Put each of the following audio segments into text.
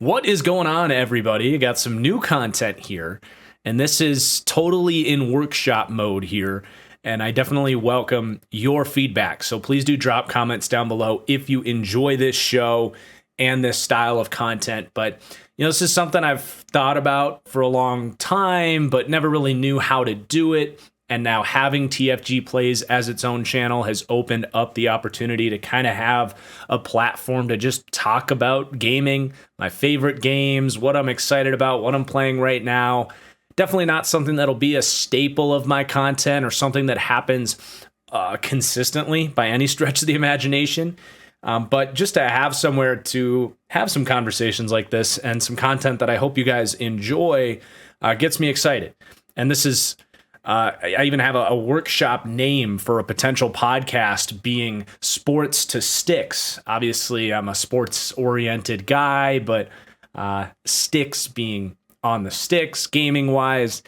What is going on, everybody? I got some new content here, and this is totally in workshop mode here. And I definitely welcome your feedback. So please do drop comments down below if you enjoy this show and this style of content. But, this is something I've thought about for a long time, but never really knew how to do it. And now having TFG Plays as its own channel has opened up the opportunity to kind of have a platform to just talk about gaming, my favorite games, what I'm excited about, what I'm playing right now. Definitely not something that'll be a staple of my content or something that happens consistently by any stretch of the imagination. But just to have somewhere to have some conversations like this and some content that I hope you guys enjoy gets me excited. And this is... I even have a workshop name for a potential podcast being Sports to Sticks. Obviously, I'm a sports-oriented guy, but sticks being on the sticks, gaming-wise,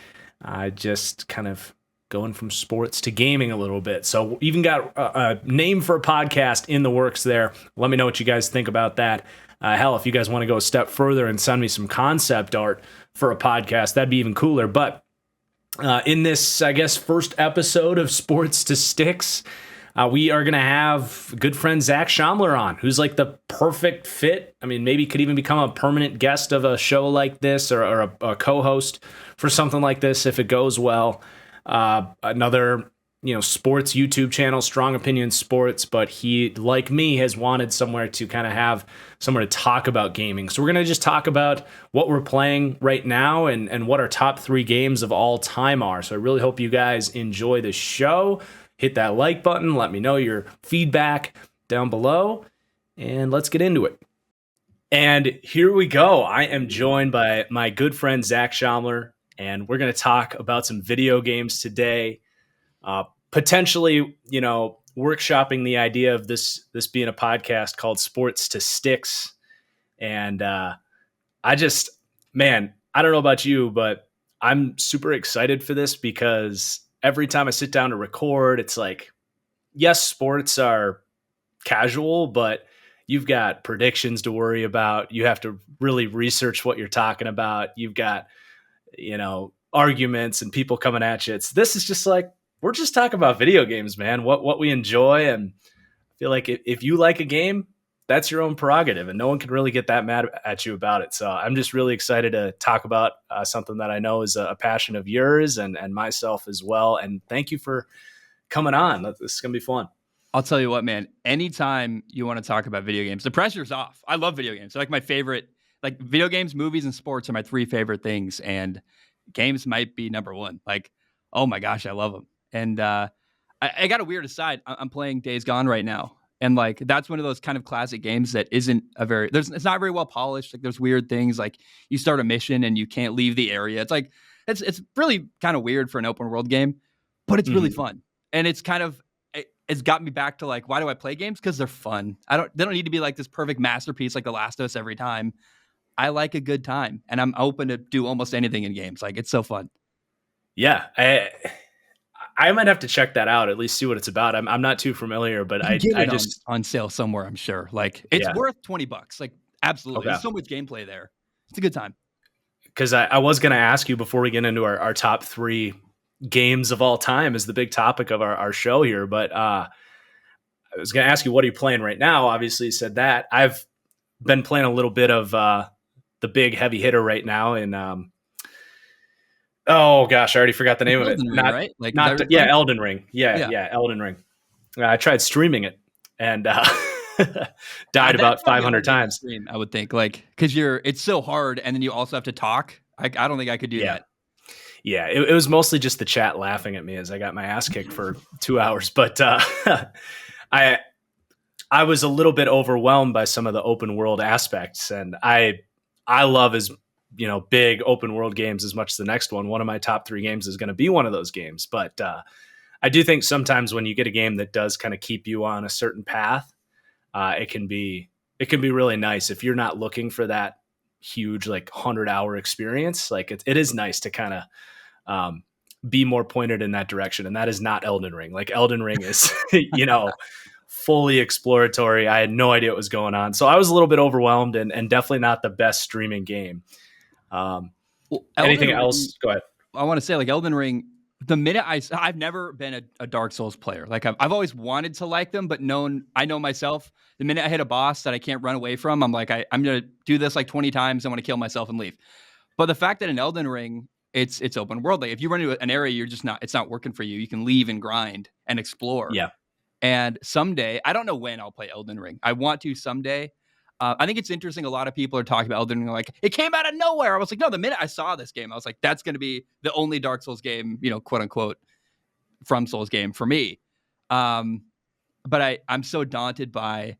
just kind of going from sports to gaming a little bit. So even got a name for a podcast in the works there. Let me know what you guys think about that. Hell, if you guys want to go a step further and send me some concept art for a podcast, that'd be even cooler. But in this, I guess, first episode of Sports to Sticks, we are going to have good friend Zac Shomler on, who's like the perfect fit. I mean, maybe could even become a permanent guest of a show like this or a co-host for something like this if it goes well. Another, sports YouTube channel, Strong Opinion Sports, but he, like me, has wanted somewhere to kind of have somewhere to talk about gaming. So we're going to just talk about what we're playing right now and what our top 3 games of all time are. So I really hope you guys enjoy the show. Hit that like button. Let me know your feedback down below, and let's get into it. And here we go. I am joined by my good friend Zac Shomler, and we're going to talk about some video games today. Potentially, workshopping the idea of this being a podcast called Sports to Sticks. And I don't know about you, but I'm super excited for this because every time I sit down to record, it's like, yes, sports are casual, but you've got predictions to worry about. You have to really research what you're talking about. You've got, arguments and people coming at you. This is just like, we're just talking about video games, man, what we enjoy. And I feel like if you like a game, that's your own prerogative and no one can really get that mad at you about it. So I'm just really excited to talk about something that I know is a passion of yours and myself as well. And thank you for coming on. This is going to be fun. I'll tell you what, man, anytime you want to talk about video games, the pressure's off. I love video games. They're like my favorite, like video games, movies, and sports are my 3 favorite things. And games might be number 1. Like, oh my gosh, I love them. And I got a weird aside. I'm playing Days Gone right now. And like, that's one of those kind of classic games that isn't it's not very well polished. Like there's weird things like you start a mission and you can't leave the area. It's like, it's really kind of weird for an open world game, but it's really fun. And it's got me back to like, why do I play games? Because they're fun. They don't need to be like this perfect masterpiece like The Last of Us every time. I like a good time and I'm open to do almost anything in games. Like it's so fun. Yeah. I might have to check that out, at least see what it's about. I'm not too familiar, but I just on sale somewhere, I'm sure. Like it's worth $20. Like absolutely. Okay. There's so much gameplay there. It's a good time. Because I was going to ask you before we get into our top 3 games of all time is the big topic of our show here. But I was going to ask you, what are you playing right now? Obviously you said that. I've been playing a little bit of the big heavy hitter right now in oh gosh, I already forgot the name Elden of it. Ring, right? Like Elden Ring. Yeah, Elden Ring. I tried streaming it and died about 500 times. Stream, I would think, like, because it's so hard, and then you also have to talk. I don't think I could do that. Yeah, it was mostly just the chat laughing at me as I got my ass kicked for 2 hours. But I was a little bit overwhelmed by some of the open world aspects, and I love big open world games as much as the next one. One of my top 3 games is going to be one of those games. But I do think sometimes when you get a game that does kind of keep you on a certain path, it can be really nice if you're not looking for that huge, like 100-hour experience. Like it is nice to kind of be more pointed in that direction. And that is not Elden Ring. Like Elden Ring is, fully exploratory. I had no idea what was going on. So I was a little bit overwhelmed and definitely not the best streaming game. Well, Anything Elden Ring, else? Go ahead. I want to say like Elden Ring. The minute I've never been a Dark Souls player. Like I've always wanted to like them, but I know myself. The minute I hit a boss that I can't run away from, I'm like I'm gonna do this like 20 times. I want to kill myself and leave. But the fact that in Elden Ring, it's open world. Like if you run into an area, it's not working for you. You can leave and grind and explore. Yeah. And someday, I don't know when I'll play Elden Ring. I want to someday. I think it's interesting. A lot of people are talking about Elden Ring like it came out of nowhere. I was like, no. The minute I saw this game, I was like, that's going to be the only Dark Souls game, quote unquote, from Souls game for me. But I'm so daunted by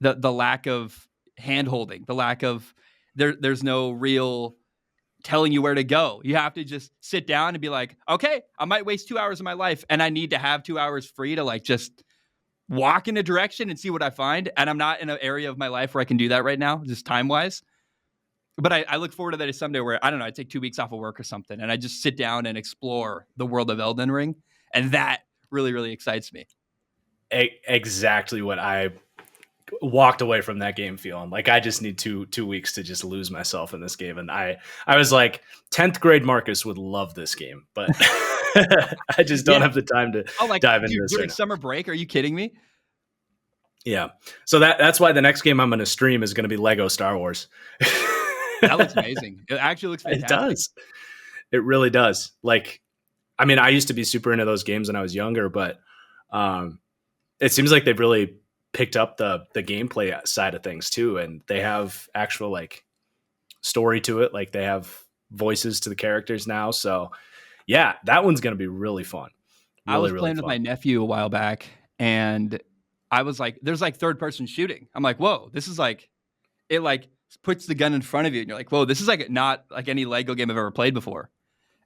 the lack of hand holding, the lack of there's no real telling you where to go. You have to just sit down and be like, okay, I might waste 2 hours of my life, and I need to have 2 hours free to like just walk in a direction and see what I find. And I'm not in an area of my life where I can do that right now, just time wise. But I look forward to that someday where, I don't know, I take 2 weeks off of work or something and I just sit down and explore the world of Elden Ring. And that really, really excites me. Exactly what I walked away from that game feeling. Like I just need two weeks to just lose myself in this game. And I was like, 10th grade Marcus would love this game, but I just don't have the time to dive into this during right summer break. Are you kidding me? Yeah. So that's why the next game I'm going to stream is going to be Lego Star Wars. That looks amazing. It actually looks fantastic. It does. It really does. Like, I mean, I used to be super into those games when I was younger, but it seems like they've really picked up the gameplay side of things too. And they have actual like story to it. Like they have voices to the characters now. So yeah, that one's going to be really fun. I was playing with my nephew a while back and I was like, there's like third person shooting. I'm like, whoa, this is like, it like puts the gun in front of you and you're like, whoa, this is like not like any Lego game I've ever played before.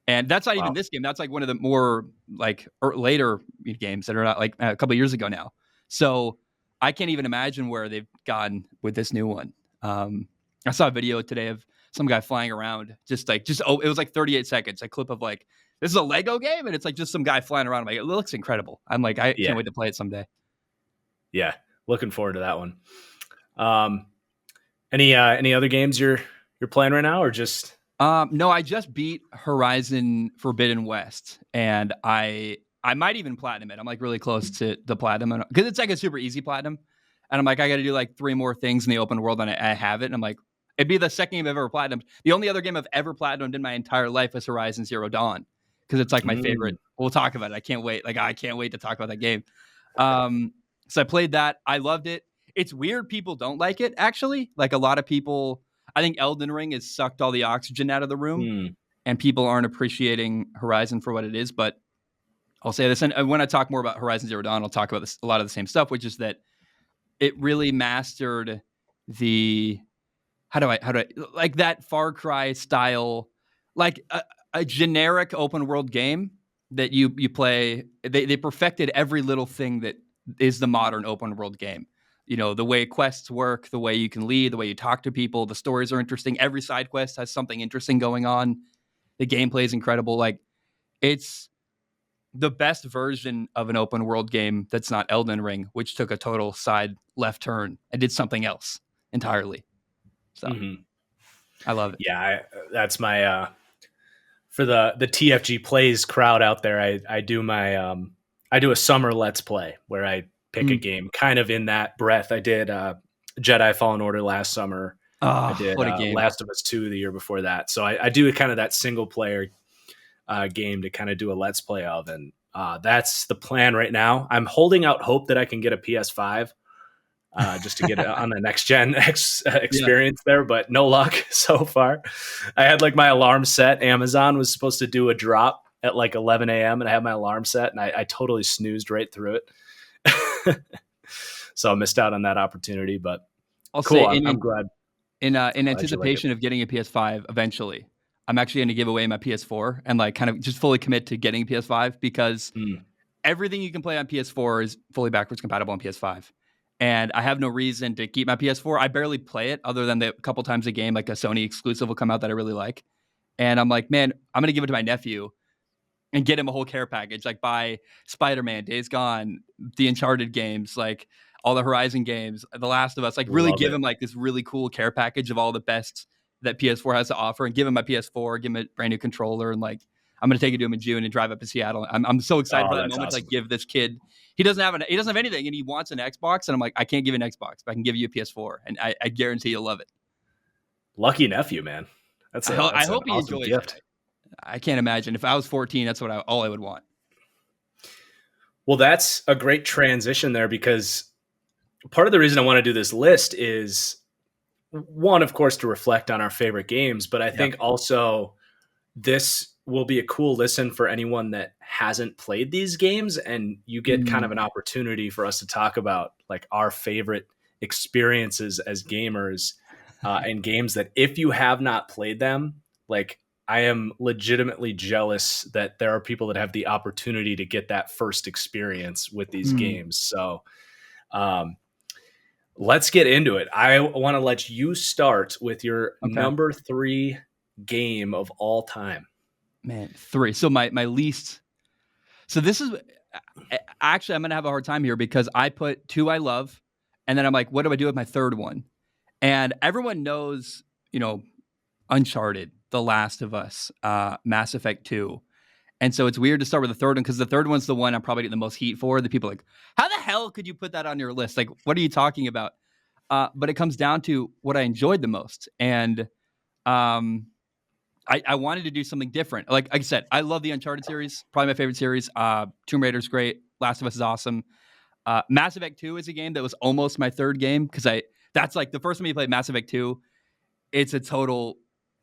And that's not even this game. That's like one of the more like later games that are not like a couple of years ago now. So I can't even imagine where they've gone with this new one. I saw a video today of some guy flying around, it was like 38 seconds, a clip of like, this is a Lego game, and it's like just some guy flying around. I'm like, it looks incredible. I'm like, I can't wait to play it someday. Yeah, looking forward to that one. Any other games you're playing right now, or just? No, I just beat Horizon Forbidden West, and I might even platinum it. I'm like really close to the platinum because it's like a super easy platinum, and I'm like, I got to do like 3 more things in the open world, and I have it. And I'm like, it'd be the second game I've ever platinumed. The only other game I've ever platinumed in my entire life is Horizon Zero Dawn because it's like my favorite. We'll talk about it. I can't wait. Like I can't wait to talk about that game. So I played that. I loved it. It's weird people don't like it, actually. Like a lot of people, I think Elden Ring has sucked all the oxygen out of the room and people aren't appreciating Horizon for what it is. But I'll say this, and when I talk more about Horizon Zero Dawn, I'll talk about a lot of the same stuff, which is that it really mastered the, how do I like that Far Cry style, like a generic open world game that you play. They perfected every little thing that is the modern open world game. The way quests work, the way you can lead, the way you talk to people, the stories are interesting. Every side quest has something interesting going on. The gameplay is incredible. Like it's the best version of an open world game that's not Elden Ring, which took a total side left turn and did something else entirely. So I love it. Yeah, that's my for the TFG plays crowd out there. I do my I do a summer let's play where I pick a game kind of in that breath. I did Jedi Fallen Order last summer. I did Last of Us 2 the year before that. So I do kind of that single player game to kind of do a let's play of, and that's the plan right now. I'm holding out hope that I can get a PS5 just to get on the next gen experience there, but no luck so far. I had like my alarm set. Amazon was supposed to do a drop at like 11 a.m. and I had my alarm set and I totally snoozed right through it. So I missed out on that opportunity, but I'll cool. Say I'm glad. In anticipation of getting a PS5 eventually, I'm actually going to give away my PS4 and like kind of just fully commit to getting a PS5 because everything you can play on PS4 is fully backwards compatible on PS5. And I have no reason to keep my PS4. I barely play it other than the couple times a game, like a Sony exclusive will come out that I really like. And I'm like, man, I'm going to give it to my nephew and get him a whole care package, like buy Spider-Man, Days Gone, the Uncharted games, like all the Horizon games, The Last of Us, like really Love give it. him like this really cool care package of all the best that PS4 has to offer, and give him my PS4, give him a brand new controller, and like I'm gonna take it to him in June and drive up to Seattle. I'm so excited Oh, for that that's moment to awesome. like give this kid. He doesn't have anything, and he wants an Xbox, and I'm like, I can't give you an Xbox, but I can give you a PS4, and I guarantee you'll love it. Lucky nephew, man. That's I an hope he awesome enjoys gift. it. I can't imagine if I was 14, that's what all I would want. Well, that's a great transition there, because part of the reason I want to do this list is, one, of course, to reflect on our favorite games, but I Yeah. think also this will be a cool listen for anyone that hasn't played these games, and you get kind of an opportunity for us to talk about like our favorite experiences as gamers, and games that if you have not played them, like I am legitimately jealous that there are people that have the opportunity to get that first experience with these games. So, um, let's get into it. I want to let you start with your Okay. number 3 game of all time. Man, 3. So my least. So this is actually I'm gonna have a hard time here because I put 2 I love, and then I'm like, what do I do with my third one? And everyone knows, Uncharted, The Last of Us, Mass Effect 2. And so it's weird to start with the third one because the third one's the one I'm probably getting the most heat for. The people are like, how the hell could you put that on your list? Like, what are you talking about? But it comes down to what I enjoyed the most. And um, I wanted to do something different. Like I said, I love the Uncharted series, probably my favorite series. Tomb Raider's great. Last of Us is awesome. Mass Effect 2 is a game that was almost my third game because that's like the first time you played Mass Effect 2, it's a total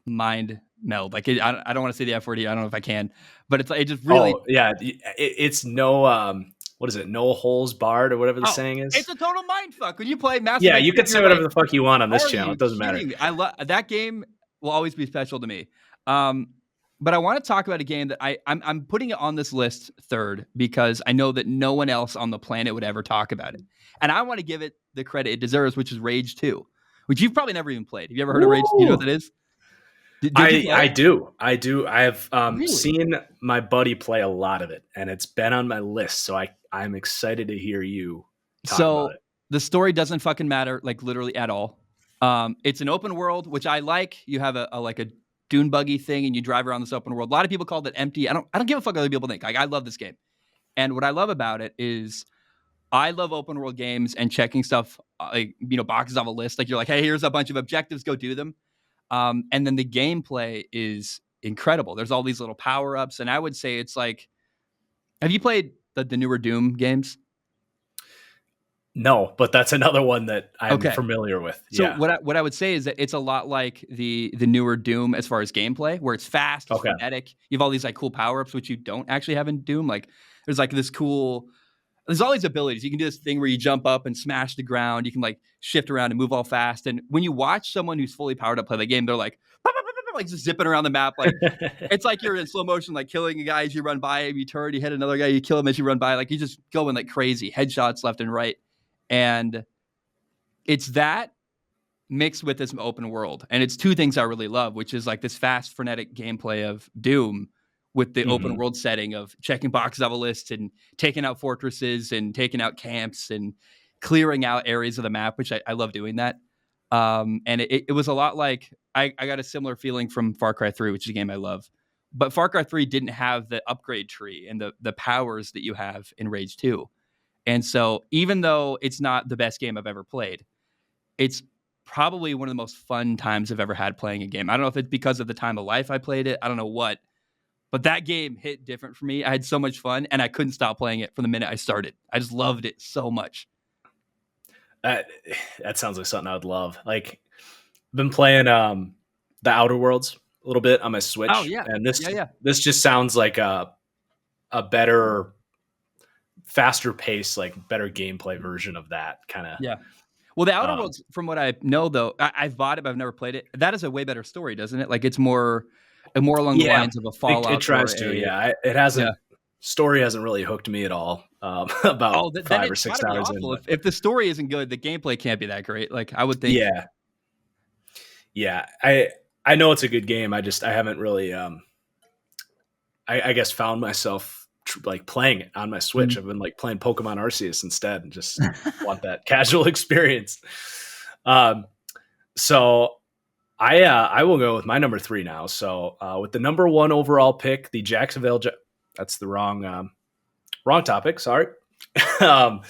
mind meld. Like I don't want to say the F word. I don't know if I can, but it just really. Oh yeah, it's no what is it? No holes barred or whatever the Oh, saying is. it's a total mind fuck. When you play Mass Yeah, Effect you 2, could say you're whatever like, the fuck you want on this are channel. you It doesn't matter. kidding me? I love that game. Will always be special to me. But I want to talk about a game that I'm putting it on this list third because I know that no one else on the planet would ever talk about it, and I want to give it the credit it deserves, which is Rage 2, which you've probably never even played. Have you ever heard of Rage? Do you know what Woo! that is? Did you play I it? do. I do. I have Really? seen my buddy play a lot of it, and it's been on my list. So I'm excited to hear you talk about So it. the story doesn't fucking matter, like literally at all. It's an open world, which I like. You have a like a dune buggy thing, and you drive around this open world. A lot of people call it empty. I don't give a fuck what other people think. Like I love this game, and what I love about it is I love open world games and checking stuff like boxes off a list. Like you're like, hey, here's a bunch of objectives, go do them. And then the gameplay is incredible. There's all these little power ups, and I would say it's like, have you played the newer Doom games? No, but that's another one that I'm Okay. familiar with. So Yeah. what I would say is that it's a lot like the newer Doom as far as gameplay, where it's fast, it's Okay. frenetic. You have all these like cool power ups, which you don't actually have in Doom. Like there's like this cool, there's all these abilities. You can do this thing where you jump up and smash the ground. You can like shift around and move all fast. And when you watch someone who's fully powered up play the game, they're like, "Pop, pop, pop, pop," like just zipping around the map. Like it's like you're in slow motion, like killing a guy as you run by him. You turn, you hit another guy, you kill him as you run by. Like you just going like crazy, headshots left and right. And it's that mixed with this open world. And it's two things I really love, which is like this fast, frenetic gameplay of Doom with the open Mhm. world setting of checking boxes off a list and taking out fortresses and taking out camps and clearing out areas of the map, which I love doing that. And it was a lot like I got a similar feeling from Far Cry 3, which is a game I love. But Far Cry 3 didn't have the upgrade tree and the powers that you have in Rage 2. And so even though it's not the best game I've ever played, it's probably one of the most fun times I've ever had playing a game. I don't know if it's because of the time of life I played it. I don't know what, but that game hit different for me. I had so much fun and I couldn't stop playing it from the minute I started. I just loved it so much. That that sounds like something I would love. Like, been playing the Outer Worlds a little bit on my Oh Switch, yeah. and Yeah, yeah. this just sounds like a better, faster pace, like better gameplay version of that kind of. Yeah. Well, the Outer Um, Worlds, from what I know though, I've bought it, but I've never played it. That is a way better story, doesn't it? Like it's more along the yeah, lines of a it Fallout or tries to. a Yeah, it yeah. hasn't. Story hasn't really hooked me at all. About Oh, then 5 or it's got 6 to be hours in, awful. but If the story isn't good, the gameplay can't be that great. Like I would think. yeah, yeah. I know it's a good game. I haven't really I guess found myself like playing it on my Switch. Mm. I've been like playing Pokemon Arceus instead, and just want that casual experience. Um, so I will go with my number 3 now. So with the number 1 overall pick, the Jacksonville. That's the wrong topic. Sorry. um,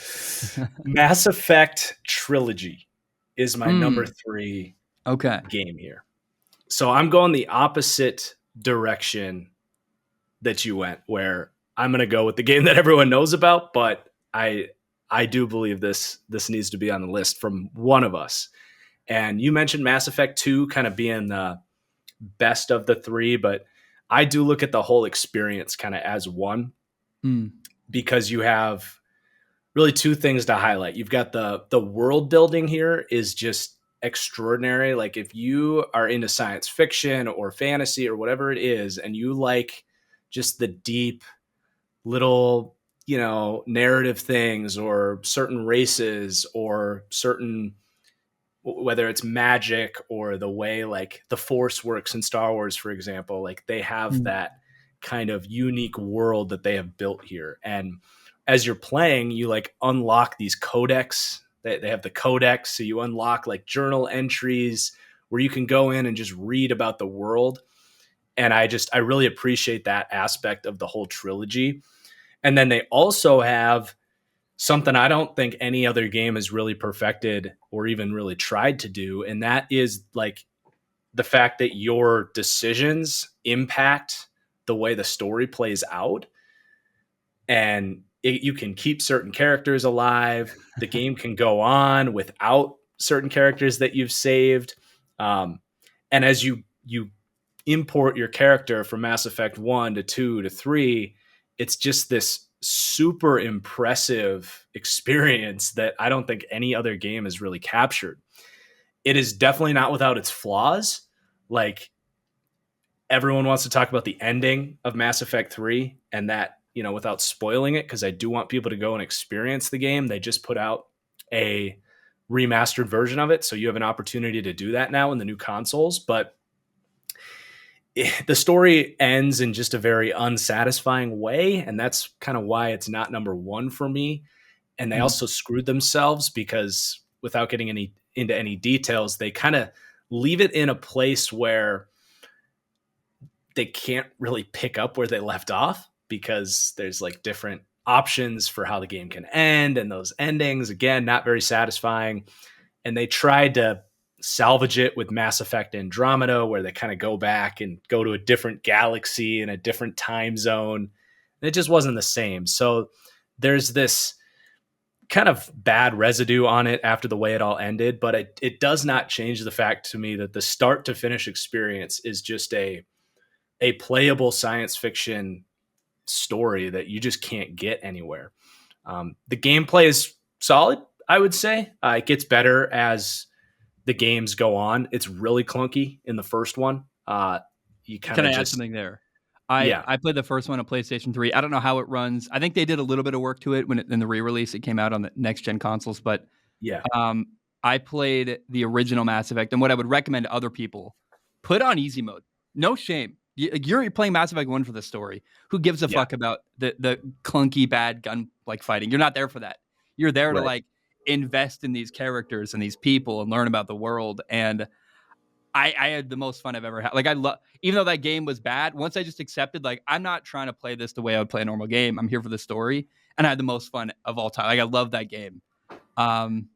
Mass Effect Trilogy is my number Mm. 3 Okay. game here. So I'm going the opposite direction that you went, where I'm going to go with the game that everyone knows about, but I do believe this needs to be on the list from one of us. And you mentioned Mass Effect 2 kind of being the best of the 3, but I do look at the whole experience kind of as one, Mm. because you have really 2 things to highlight. You've got the world building here is just extraordinary. Like if you are into science fiction or fantasy or whatever it is, and you like just the deep little, narrative things, or certain races, or certain, whether it's magic or the way like the Force works in Star Wars, for example, like they have Mm. that kind of unique world that they have built here. And as you're playing, you like unlock these codex. They have the codex, so you unlock like journal entries where you can go in and just read about the world. And I really appreciate that aspect of the whole trilogy. And then they also have something I don't think any other game has really perfected or even really tried to do. And that is like the fact that your decisions impact the way the story plays out. And you can keep certain characters alive. The game can go on without certain characters that you've saved. And as you import your character from Mass Effect 1 to 2 to 3, it's just this super impressive experience that I don't think any other game has really captured. It is definitely not without its flaws. Like everyone wants to talk about the ending of Mass Effect 3, and that, without spoiling it, because I do want people to go and experience the game. They just put out a remastered version of it, so you have an opportunity to do that now in the new consoles. But the story ends in just a very unsatisfying way, and that's kind of why it's not number 1 for me. And they Mm. also screwed themselves, because without getting into any details, they kind of leave it in a place where they can't really pick up where they left off, because there's like different options for how the game can end, and those endings, again, not very satisfying. And they tried to salvage it with Mass Effect Andromeda, where they kind of go back and go to a different galaxy in a different time zone. And it just wasn't the same. So there's this kind of bad residue on it after the way it all ended, but it does not change the fact to me that the start to finish experience is just a playable science fiction story that you just can't get anywhere. The gameplay is solid, I would say. It gets better as the games go on. It's really clunky in the first one. You kind Can of I add just, something there? I yeah, I played the first one on PlayStation 3. I don't know how it runs. I think they did a little bit of work to it in the re-release. It came out on the next gen consoles, but yeah, um, I played the original Mass Effect, and what I would recommend to other people: put on easy mode. No shame. You're playing Mass Effect 1 for the story. Who gives a yeah, fuck about the clunky bad gun like fighting? You're not there for that. You're there to right. like invest in these characters and these people and learn about the world. And I had the most fun I've ever had. Like I love, even though that game was bad. Once I just accepted, like I'm not trying to play this the way I would play a normal game. I'm here for the story, and I had the most fun of all time. Like I love that game. Um,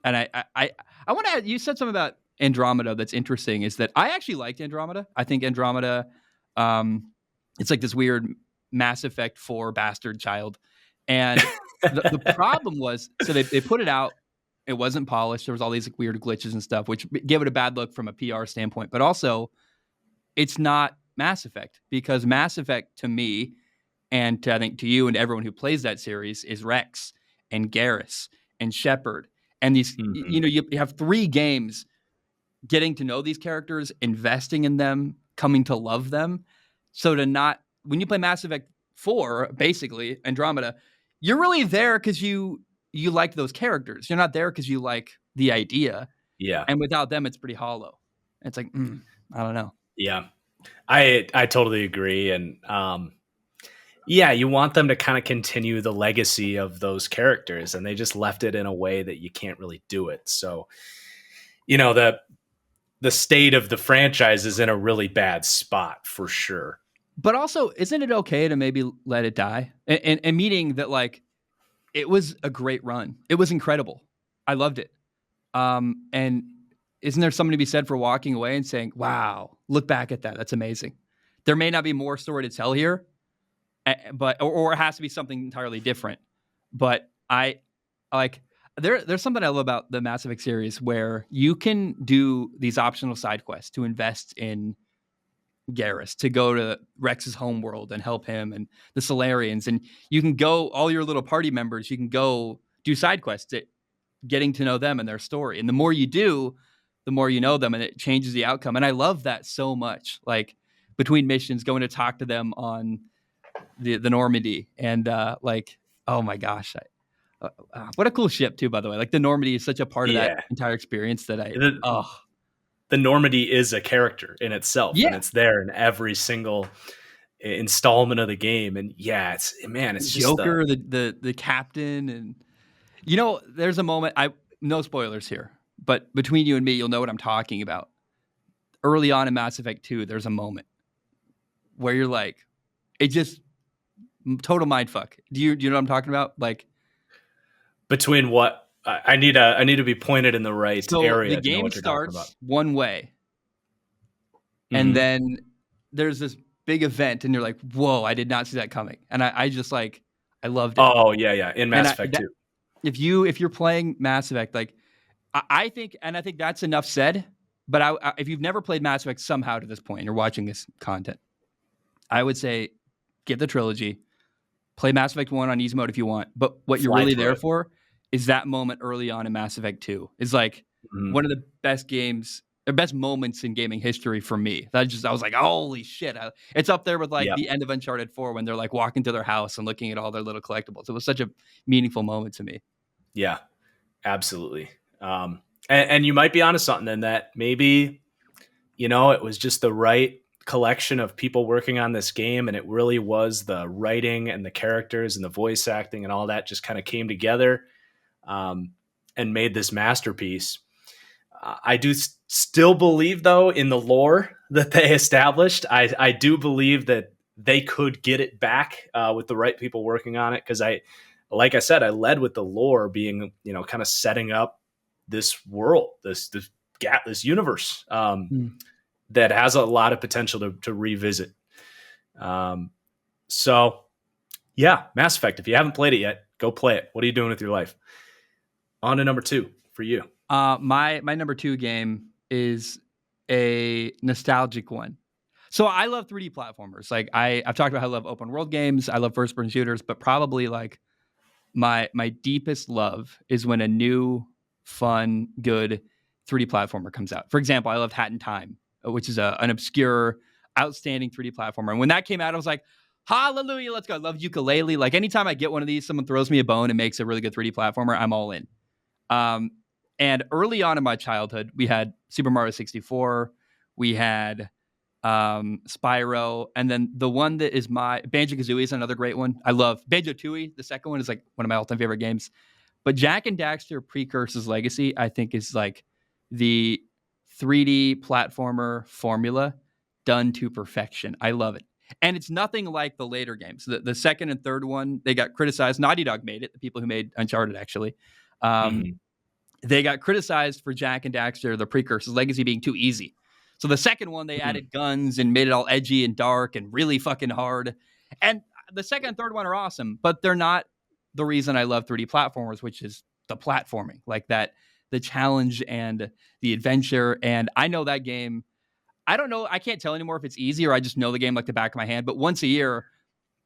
and I want to add. You said something about Andromeda that's interesting. Is that I actually liked Andromeda. I think Andromeda, it's like this weird Mass Effect 4 bastard child, and the problem was so they put it out. It wasn't polished. There was all these like, weird glitches and stuff, which gave it a bad look from a PR standpoint. But also, it's not Mass Effect, because Mass Effect to me, and I think to you and everyone who plays that series, is Rex and Garrus and Shepard. And these, Mhm. you have 3 games getting to know these characters, investing in them, coming to love them. So to not, when you play Mass Effect 4, basically Andromeda, you're really there because you like those characters. You're not there because you like the idea. Yeah, And without them, it's pretty hollow. It's like, I don't know. yeah. I totally agree. And Yeah, you want them to kind of continue the legacy of those characters, and they just left it in a way that you can't really do it. So, the state of the franchise is in a really bad spot for sure. But also, isn't it okay to maybe let it die? And meaning that like it was a great run. It was incredible. I loved it. And isn't there something to be said for walking away and saying, "Wow, look back at that. That's amazing." There may not be more story to tell here, but or it has to be something entirely different. But I like there's something I love about the Mass Effect series where you can do these optional side quests to invest in Garrus, to go to Rex's homeworld and help him and the Solarians, and you can go all your little party members. You can go do side quests, getting to know them and their story. And the more you do, the more you know them, and it changes the outcome. And I love that so much. Like between missions, going to talk to them on the Normandy, and like, oh my gosh, what a cool ship too. By the way, like the Normandy is such a part of that Yeah. entire experience that The Normandy is a character in itself, and yeah, it's there in every single installment of the game. And yeah, it's just Joker, the captain, and there's a moment. I no spoilers here, but between you and me, you'll know what I'm talking about. Early on in Mass Effect 2, there's a moment where you're like, it just total mind fuck. Do you know what I'm talking about? Like, between what I need to be pointed in the right so the area to know game what you're talking about. starts one way, and Mhm. then there's this big event, and you're like, whoa, I did not see that coming, and I just like, I loved it. Oh yeah, in And Mass Effect 2. if you're playing Mass Effect, like I think that's enough said. But if you've never played Mass Effect somehow to this point, and you're watching this content, I would say get the trilogy, play Mass Effect 1 on easy mode if you want. But what you're Fly really through there it. for is that moment early on in Mass Effect 2. Is like Mhm. one of the best games or best moments in gaming history for me. I was like, holy shit. It's up there with like Yep. the end of Uncharted 4 when they're like walking to their house and looking at all their little collectibles. It was such a meaningful moment to me. Yeah, absolutely. And you might be onto something in that maybe, it was just the right collection of people working on this game, and it really was the writing and the characters and the voice acting and all that just kind of came together, and made this masterpiece. I do still believe, though, in the lore that they established. I do believe that they could get it back with the right people working on it, because like I said, I led with the lore being, kind of setting up this world, this universe, that has a lot of potential to revisit. So yeah, Mass Effect. If you haven't played it yet, go play it. What are you doing with your life? On to number 2 for you. My number 2 game is a nostalgic one. So I love 3D platformers. Like I've talked about how I love open world games. I love first person shooters, but probably like my deepest love is when a new, fun, good 3D platformer comes out. For example, I loved Hat in Time, which is an obscure, outstanding 3D platformer. And when that came out, I was like, hallelujah, let's go. I love Ukulele. Like anytime I get one of these, someone throws me a bone and makes a really good 3D platformer, I'm all in. Um, and early on in my childhood, we had Super Mario 64, we had Spyro, and then the one that is my Banjo-Kazooie is another great one. I love Banjo-Tooie. The second one is like one of my all-time favorite games. But Jak and Daxter Precursors Legacy, I think, is like the 3D platformer formula done to perfection. I love it. And it's nothing like the later games. The second and third one, they got criticized. Naughty Dog made it, the people who made Uncharted, actually. Mhm. They got criticized for Jak and Daxter, the Precursors Legacy, being too easy. So the second one, they Mhm. added guns and made it all edgy and dark and really fucking hard. And the second and third one are awesome, but they're not the reason I love 3D platformers, which is the platforming, like that, the challenge and the adventure. And I know that game. I don't know. I can't tell anymore if it's easy or I just know the game like the back of my hand. But once a year,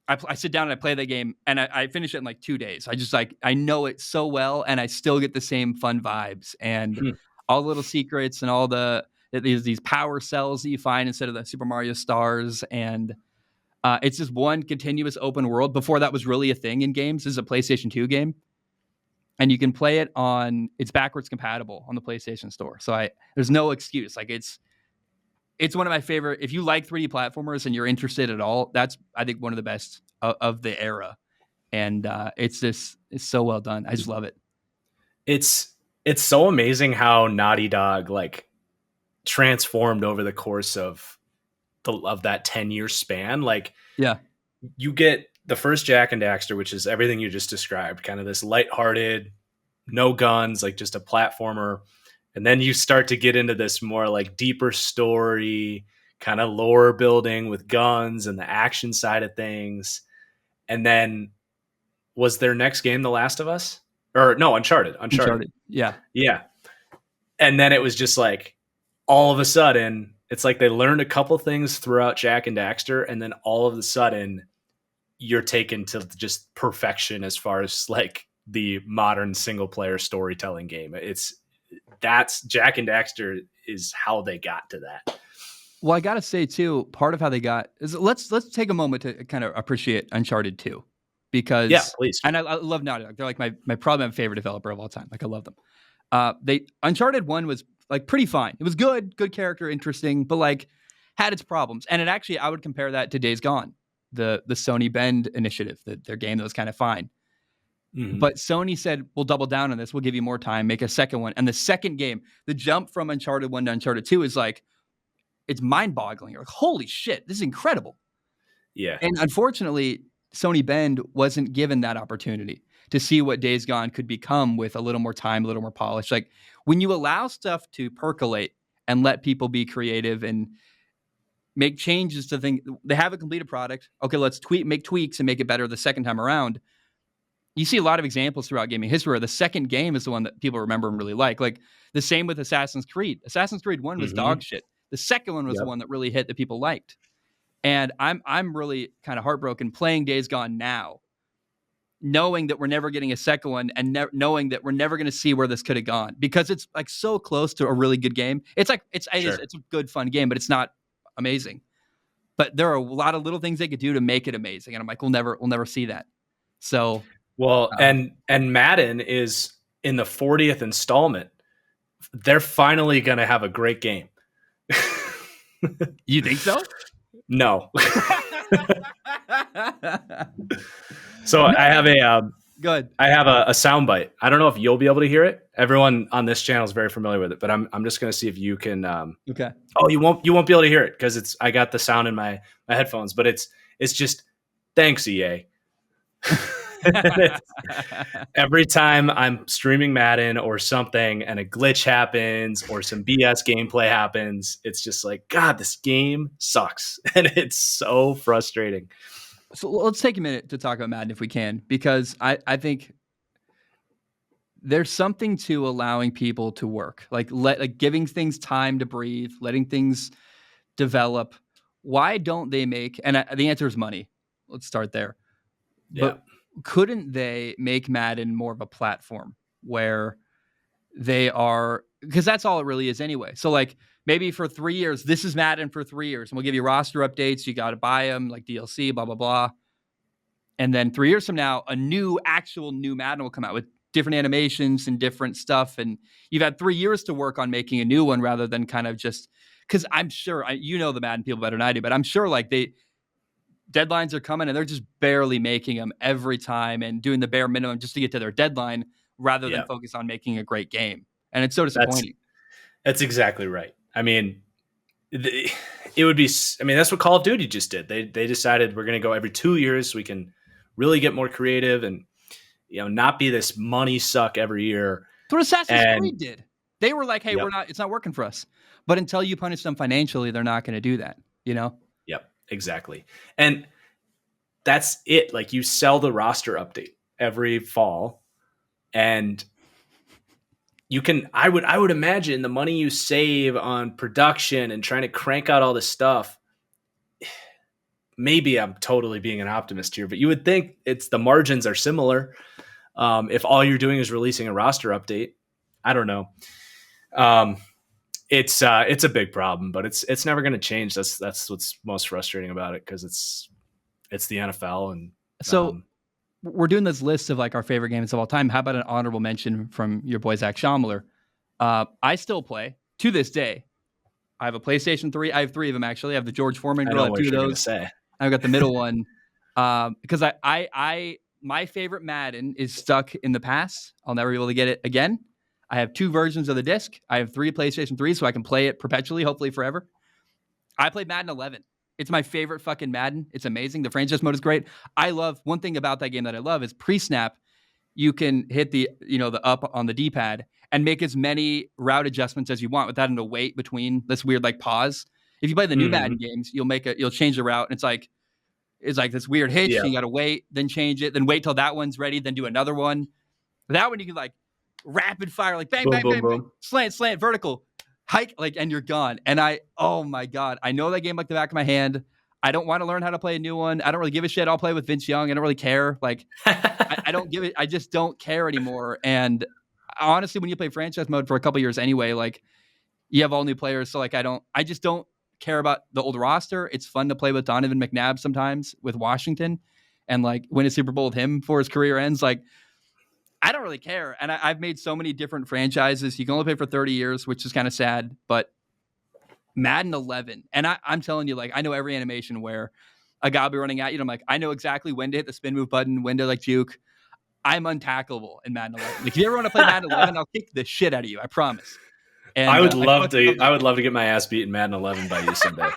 I sit down and I play that game and I finish it in like 2 days. I just like, I know it so well and I still get the same fun vibes and Mhm. all the little secrets and all these power cells that you find instead of the Super Mario stars. And it's just one continuous open world. Before that was really a thing in games. This is a PlayStation 2 game and you can play it it's backwards compatible on the PlayStation Store. So there's no excuse. Like it's one of my favorite. If you like 3D platformers and you're interested at all, that's, I think, one of the best of the era, and it's so well done. I just love it. It's it's so amazing how Naughty Dog like transformed over the course of that 10-year span. Like Yeah, you get the first Jack and Daxter, which is everything you just described, kind of this lighthearted, no guns, like just a platformer. And then you start to get into this more like deeper story, kind of lore building with guns and the action side of things. And then was their next game The Last of Us? Or no, Uncharted. Uncharted. Uncharted. Yeah, Yeah. And then it was just like all of a sudden, it's like they learned a couple things throughout Jack and Daxter, and then all of a sudden you're taken to just perfection as far as like the modern single player storytelling game. That's Jack and Daxter is how they got to that. well, I gotta say too, part of how they got is let's take a moment to kind of appreciate Uncharted 2, Yeah, because please. and I love Naughty Dog. They're like my probably my favorite developer of all time. Like I love them. They Uncharted 1 was like pretty fine. It was good character, interesting, but like had its problems. And it actually, I would compare that to Days Gone, the Sony Bend initiative, their game that was kind of fine. Mm-hmm. But Sony said, we'll double down on this. We'll give you more time, make a second one. And the second game, the jump from Uncharted 1 to Uncharted 2 is like, it's mind boggling. You're like, holy shit, this is incredible. Yeah. And unfortunately, Sony Bend wasn't given that opportunity to see what Days Gone could become with a little more time, a little more polish. Like when you allow stuff to percolate and let people be creative and make changes to things, they have a completed product. Okay, let's make tweaks and make it better the second time around. You see a lot of examples throughout gaming history where the second game is the one that people remember and really like. Like the same with Assassin's Creed. Assassin's Creed 1 was dog shit. The second one was the one that really hit that people liked. And I'm really kind of heartbroken playing Days Gone now, knowing that we're never getting a second one and knowing that we're never going to see where this could have gone, because it's like so close to a really good game. It's like it's a good fun game, but it's not amazing. But there are a lot of little things they could do to make it amazing, and I'm like, we'll never see that. So well, and Madden is in the 40th installment. They're finally going to have a great game. You think so? No. So I have good. I have a soundbite. I don't know if you'll be able to hear it. Everyone on this channel is very familiar with it, but I'm just going to see if you can. Okay. Oh, you won't be able to hear it because I got the sound in my headphones, but it's just thanks EA. Every time I'm streaming Madden or something and a glitch happens or some BS gameplay happens, it's just like, God, this game sucks. And it's so frustrating. So let's take a minute to talk about Madden if we can, because I think there's something to allowing people to work, like giving things time to breathe, letting things develop. Why don't they make, and the answer is money. Let's start there. Yeah. But couldn't they make Madden more of a platform where they are, because that's all it really is anyway. So like maybe for 3 years, this is Madden for 3 years, and we'll give you roster updates. You got to buy them, like DLC, blah, blah, blah. And then 3 years from now, actual new Madden will come out with different animations and different stuff. And you've had 3 years to work on making a new one rather than kind of just, because I'm sure, you know the Madden people better than I do, but I'm sure like deadlines are coming and they're just barely making them every time and doing the bare minimum just to get to their deadline rather than focus on making a great game. And it's so disappointing. That's exactly right. I mean, it would be, I mean, that's what Call of Duty just did. They decided we're going to go every 2 years so we can really get more creative and, not be this money suck every year. That's what Assassin's Creed did. They were like, hey, it's not working for us. But until you punish them financially, they're not going to do that, Yep, exactly. And that's it. Like you sell the roster update every fall and I would imagine the money you save on production and trying to crank out all this stuff. Maybe I'm totally being an optimist here, but you would think the margins are similar. If all you're doing is releasing a roster update, I don't know. It's a big problem, but it's never going to change. That's what's most frustrating about it, because it's the NFL. And so we're doing this list of like our favorite games of all time. How about an honorable mention from your boy Zac Shomler? I still play to this day. I have a PlayStation 3. I have 3 of them actually. I have the George Foreman grill. I have 2 of those. I've got the middle one. Because my favorite Madden is stuck in the past. I'll never be able to get it again. I have 2 versions of the disc. I have 3 PlayStation 3, so I can play it perpetually, hopefully forever. I played Madden 11. It's my favorite fucking Madden. It's amazing. The franchise mode is great. I love one thing about that game that I love is pre-snap. You can hit the up on the D-pad and make as many route adjustments as you want without having to wait between this weird like pause. If you play the new Madden games, you'll change the route and it's like this weird hitch. Yeah. You got to wait, then change it, then wait till that one's ready, then do another one. That one you can like rapid fire, like bang, Boom, bang, boom, bang, bang, boom. slant, vertical, hike, like, and you're gone. And oh my God, I know that game like the back of my hand. I don't want to learn how to play a new one. I don't really give a shit. I'll play with Vince Young. I don't really care. Like, I don't give it. I just don't care anymore. And honestly, when you play franchise mode for a couple years anyway, like you have all new players. So like, I just don't care about the old roster. It's fun to play with Donovan McNabb sometimes with Washington and like win a Super Bowl with him before his career ends. Like, I don't really care. And I've made so many different franchises. You can only play for 30 years, which is kind of sad, but Madden 11. And I'm telling you, like, I know every animation where a guy will be running at you. And I'm like, I know exactly when to hit the spin move button, when to like juke. I'm untackleable in Madden 11. Like, if you ever want to play Madden 11, I'll kick the shit out of you. I promise. And I would love to. I would love to get my ass beat in Madden 11 by you someday.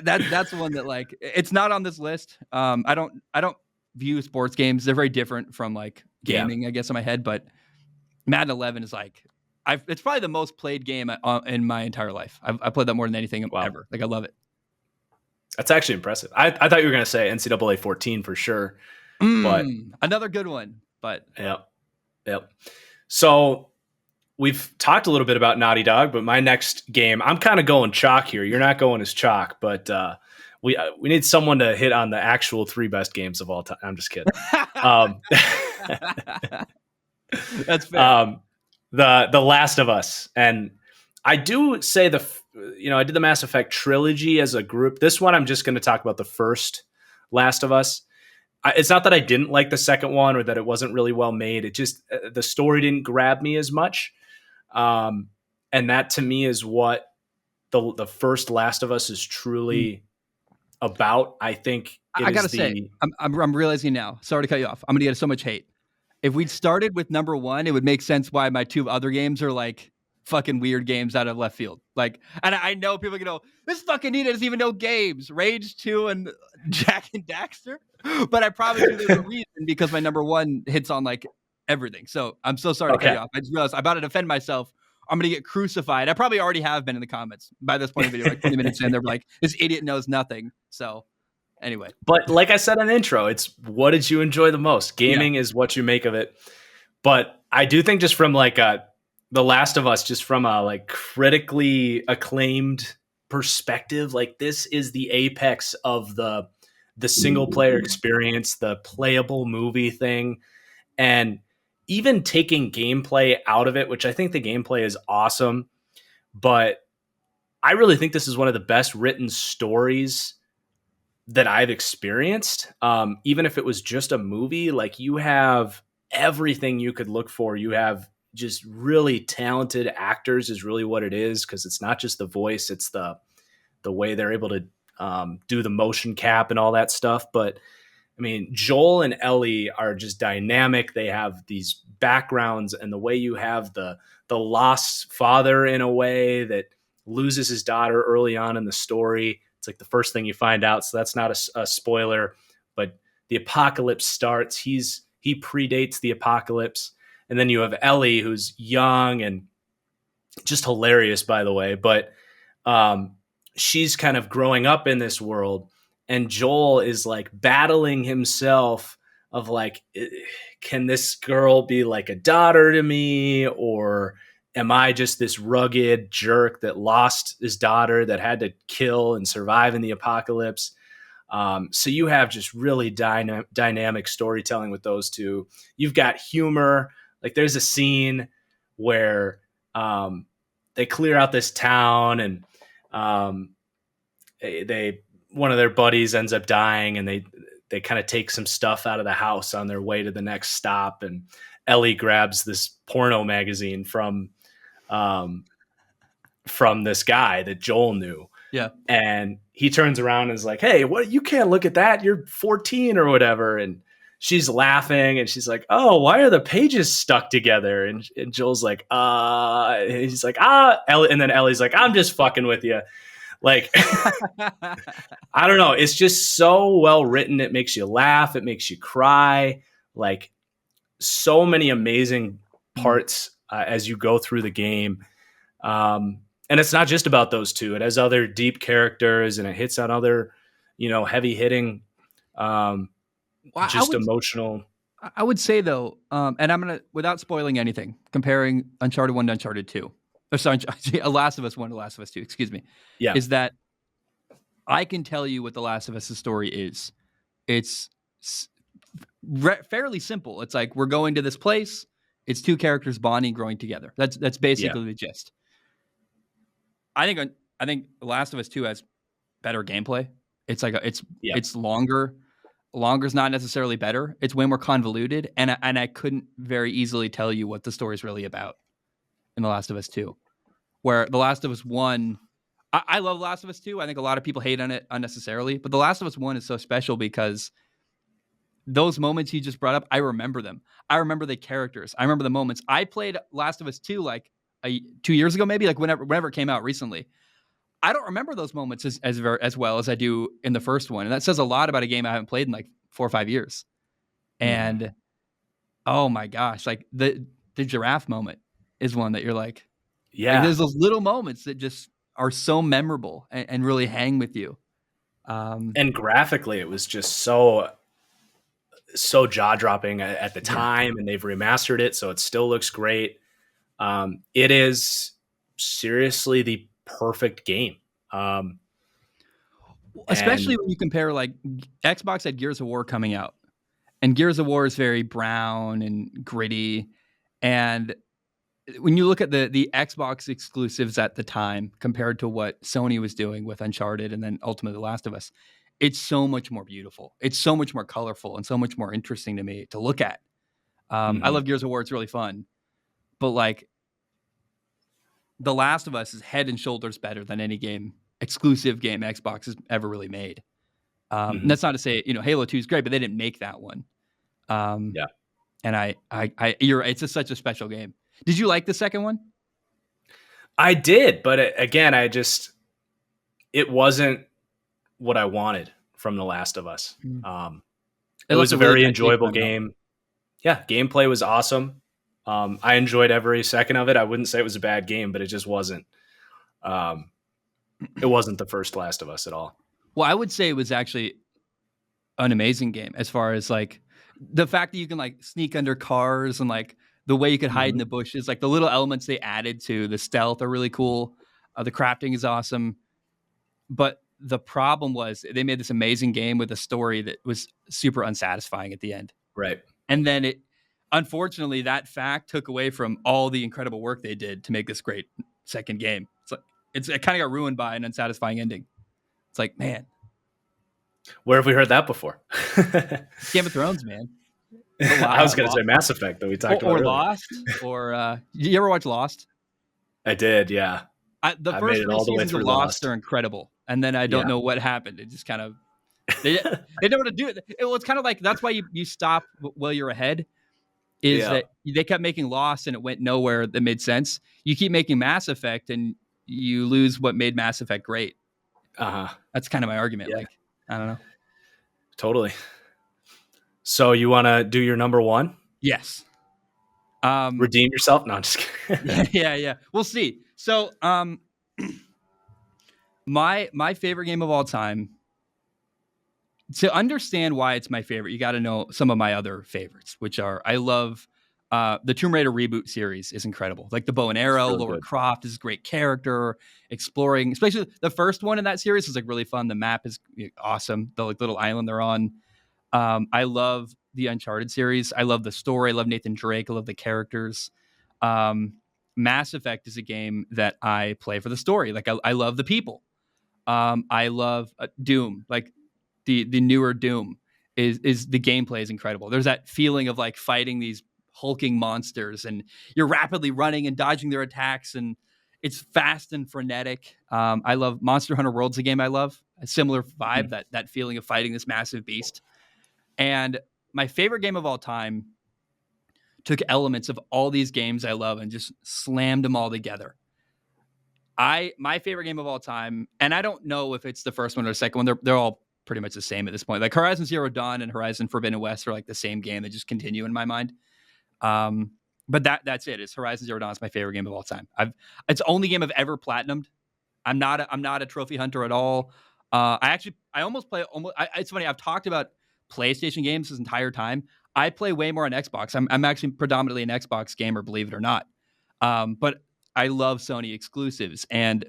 That's one that like it's not on this list. I don't view sports games. They're very different from like gaming, I guess, in my head. But Madden 11 is like it's probably the most played game in my entire life. I've played that more than anything ever. Like I love it. That's actually impressive. I thought you were going to say NCAA 14 for sure. But another good one. But yep. So we've talked a little bit about Naughty Dog, but my next game, I'm kind of going chalk here. You're not going as chalk, but we need someone to hit on the actual 3 best games of all time. I'm just kidding. That's fair. The Last of Us, and I do say I did the Mass Effect trilogy as a group. This one, I'm just going to talk about the first Last of Us. It's not that I didn't like the second one or that it wasn't really well made. It just the story didn't grab me as much. And that to me is what the first Last of Us is truly about. I think I gotta say, I'm realizing now. Sorry to cut you off. I'm gonna get so much hate. If we'd started with number 1, it would make sense why my 2 other games are like fucking weird games out of left field. Like, and I know people can go, this fucking Nina doesn't even know games. Rage 2 and Jack and Daxter. But I promise you there's a reason because my number 1 hits on like everything. So I'm so sorry to cut you off. I just realized I'm about to defend myself. I'm going to get crucified. I probably already have been in the comments by this point of the video, like 20 minutes in. They're like, this idiot knows nothing. So anyway. But like I said in the intro, it's what did you enjoy the most? Gaming is what you make of it. But I do think just from like The Last of Us, just from a like critically acclaimed perspective, like this is the apex of the single player experience, the playable movie thing. And even taking gameplay out of it, which I think the gameplay is awesome, but I really think this is one of the best written stories that I've experienced. Even if it was just a movie, like you have everything you could look for. You have just really talented actors is really what it is. Cause it's not just the voice, it's the way they're able to do the motion cap and all that stuff. But I mean, Joel and Ellie are just dynamic. They have these backgrounds and the way you have the lost father in a way that loses his daughter early on in the story. It's like the first thing you find out. So that's not a spoiler, but the apocalypse starts. He predates the apocalypse. And then you have Ellie, who's young and just hilarious, by the way. But she's kind of growing up in this world. And Joel is like battling himself of like, can this girl be like a daughter to me? Or am I just this rugged jerk that lost his daughter that had to kill and survive in the apocalypse? So you have just really dynamic storytelling with those two. You've got humor. Like there's a scene where they clear out this town and one of their buddies ends up dying and they kind of take some stuff out of the house on their way to the next stop. And Ellie grabs this porno magazine from this guy that Joel knew. Yeah. And he turns around and is like, "Hey, what? You can't look at that. You're 14 or whatever." And she's laughing and she's like, "Oh, why are the pages stuck together?" And Joel's like, and he's like, Ellie, and then Ellie's like, "I'm just fucking with you." Like, I don't know. It's just so well written. It makes you laugh. It makes you cry. Like, so many amazing parts as you go through the game. And it's not just about those two. It has other deep characters and it hits on other, heavy hitting, Well, just emotional. I would say though, and I'm gonna, without spoiling anything, comparing Uncharted 1 to Uncharted 2, or sorry, A Last of Us 1 to Last of Us 2, excuse me, Yeah. is that I can tell you what The Last of Us' story is. It's fairly simple. It's like, we're going to this place. It's two characters bonding, growing together. That's basically the gist. I think The Last of Us 2 has better gameplay. It's like it's longer. Longer is not necessarily better. It's way more convoluted, and I couldn't very easily tell you what the story is really about in The Last of Us 2. Where The Last of Us 1, I love The Last of Us 2. I think a lot of people hate on it unnecessarily, but The Last of Us 1 is so special because those moments you just brought up, I remember them. I remember the characters. I remember the moments. I played Last of Us 2 like 2 years ago, maybe, like whenever it came out recently. I don't remember those moments as well as I do in the first one. And that says a lot about a game I haven't played in like 4 or 5 years. And oh my gosh, like the giraffe moment is one that you're like, there's those little moments that just are so memorable and really hang with you. And graphically, it was just so jaw dropping at the time, and they've remastered it, so it still looks great. It is seriously the perfect game. Especially when you compare, like, Xbox had Gears of War coming out, and Gears of War is very brown and gritty. And when you look at the Xbox exclusives at the time compared to what Sony was doing with Uncharted and then ultimately The Last of Us, it's so much more beautiful. It's so much more colorful and so much more interesting to me to look at. I love Gears of War. It's really fun. But like, The Last of Us is head and shoulders better than any exclusive game Xbox has ever really made. That's not to say, Halo 2 is great, but they didn't make that one. And you're right, it's just such a special game. Did you like the second one? I did, but again, it wasn't what I wanted from The Last of Us. It was a very enjoyable game. Yeah, gameplay was awesome. I enjoyed every second of it. I wouldn't say it was a bad game, but it just wasn't. It wasn't the first Last of Us at all. Well, I would say it was actually an amazing game as far as like the fact that you can like sneak under cars and like the way you could hide in the bushes, like the little elements they added to the stealth are really cool. The crafting is awesome. But the problem was they made this amazing game with a story that was super unsatisfying at the end. Right. And then unfortunately, that fact took away from all the incredible work they did to make this great second game. It kind of got ruined by an unsatisfying ending. It's like, man, where have we heard that before? Game of Thrones, man. I was going to say Mass Effect that we talked about earlier. Lost, or did you ever watch Lost? I did, yeah. The first 3 seasons of Lost are incredible, and then I don't know what happened. It just kind of they don't want to do it. It was kind of like that's why you stop while you're ahead. Is that they kept making Lost and it went nowhere that made sense. You keep making Mass Effect and you lose what made Mass Effect great. That's kind of my argument. Yeah. Like, I don't know. Totally. So you want to do your number one? Yes. Redeem yourself? No, I'm just kidding. Yeah. We'll see. So my favorite game of all time, to understand why it's my favorite, you got to know some of my other favorites, which are, I love the Tomb Raider reboot series is incredible. Like the bow and arrow, really Lara Croft is a great character, exploring, especially the first one in that series is like really fun. The map is awesome. The like little island they're on. I love the Uncharted series. I love the story. I love Nathan Drake. I love the characters. Mass Effect is a game that I play for the story. Like I love the people. I love Doom. Like the newer Doom is the gameplay is incredible. There's that feeling of like fighting these hulking monsters and you're rapidly running and dodging their attacks, and It's fast and frenetic. I love Monster Hunter World's a game I love. A similar vibe, Mhm. that feeling of fighting this massive beast. And my favorite game of all time took elements of all these games I love and just slammed them all together. My favorite game of all time, and I don't know if it's the first one or the second one. They're all pretty much the same at this point. Like Horizon Zero Dawn and Horizon Forbidden West are like the same game. They just continue in my mind. Um, but that's it. It's Horizon Zero Dawn is my favorite game of all time. It's the only game I've ever platinumed. I'm not a trophy hunter at all. I almost play almost. It's funny. I've talked about PlayStation games this entire time. I play way more on Xbox. I'm actually predominantly an Xbox gamer, believe it or not. But I love Sony exclusives, and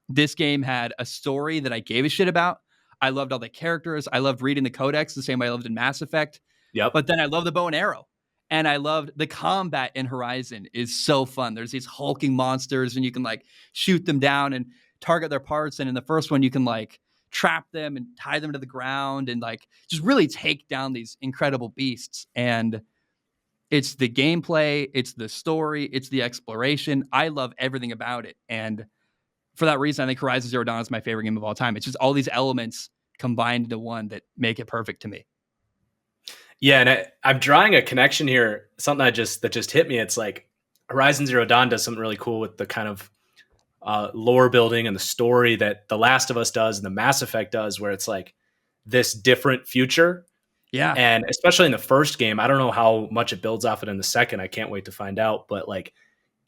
this game had a story that I gave a shit about. I loved all the characters. I loved reading the codex the same way I loved in Mass Effect. Yep. But then I love the bow and arrow. And I loved the combat in Horizon is so fun. There's these hulking monsters and you can like shoot them down and target their parts. And in the first one, you can like trap them and tie them to the ground and like just really take down these incredible beasts. And it's the gameplay, it's the story, it's the exploration. I love everything about it. And for that reason, I think Horizon Zero Dawn is my favorite game of all time. It's just all these elements combined into one that make it perfect to me. Yeah, and I'm drawing a connection here. Something that just hit me. It's like Horizon Zero Dawn does something really cool with the kind of lore building and the story that The Last of Us does and the Mass Effect does, where it's like this different future. Yeah. And especially in the first game, I don't know how much it builds off it in the second. I can't wait to find out. But like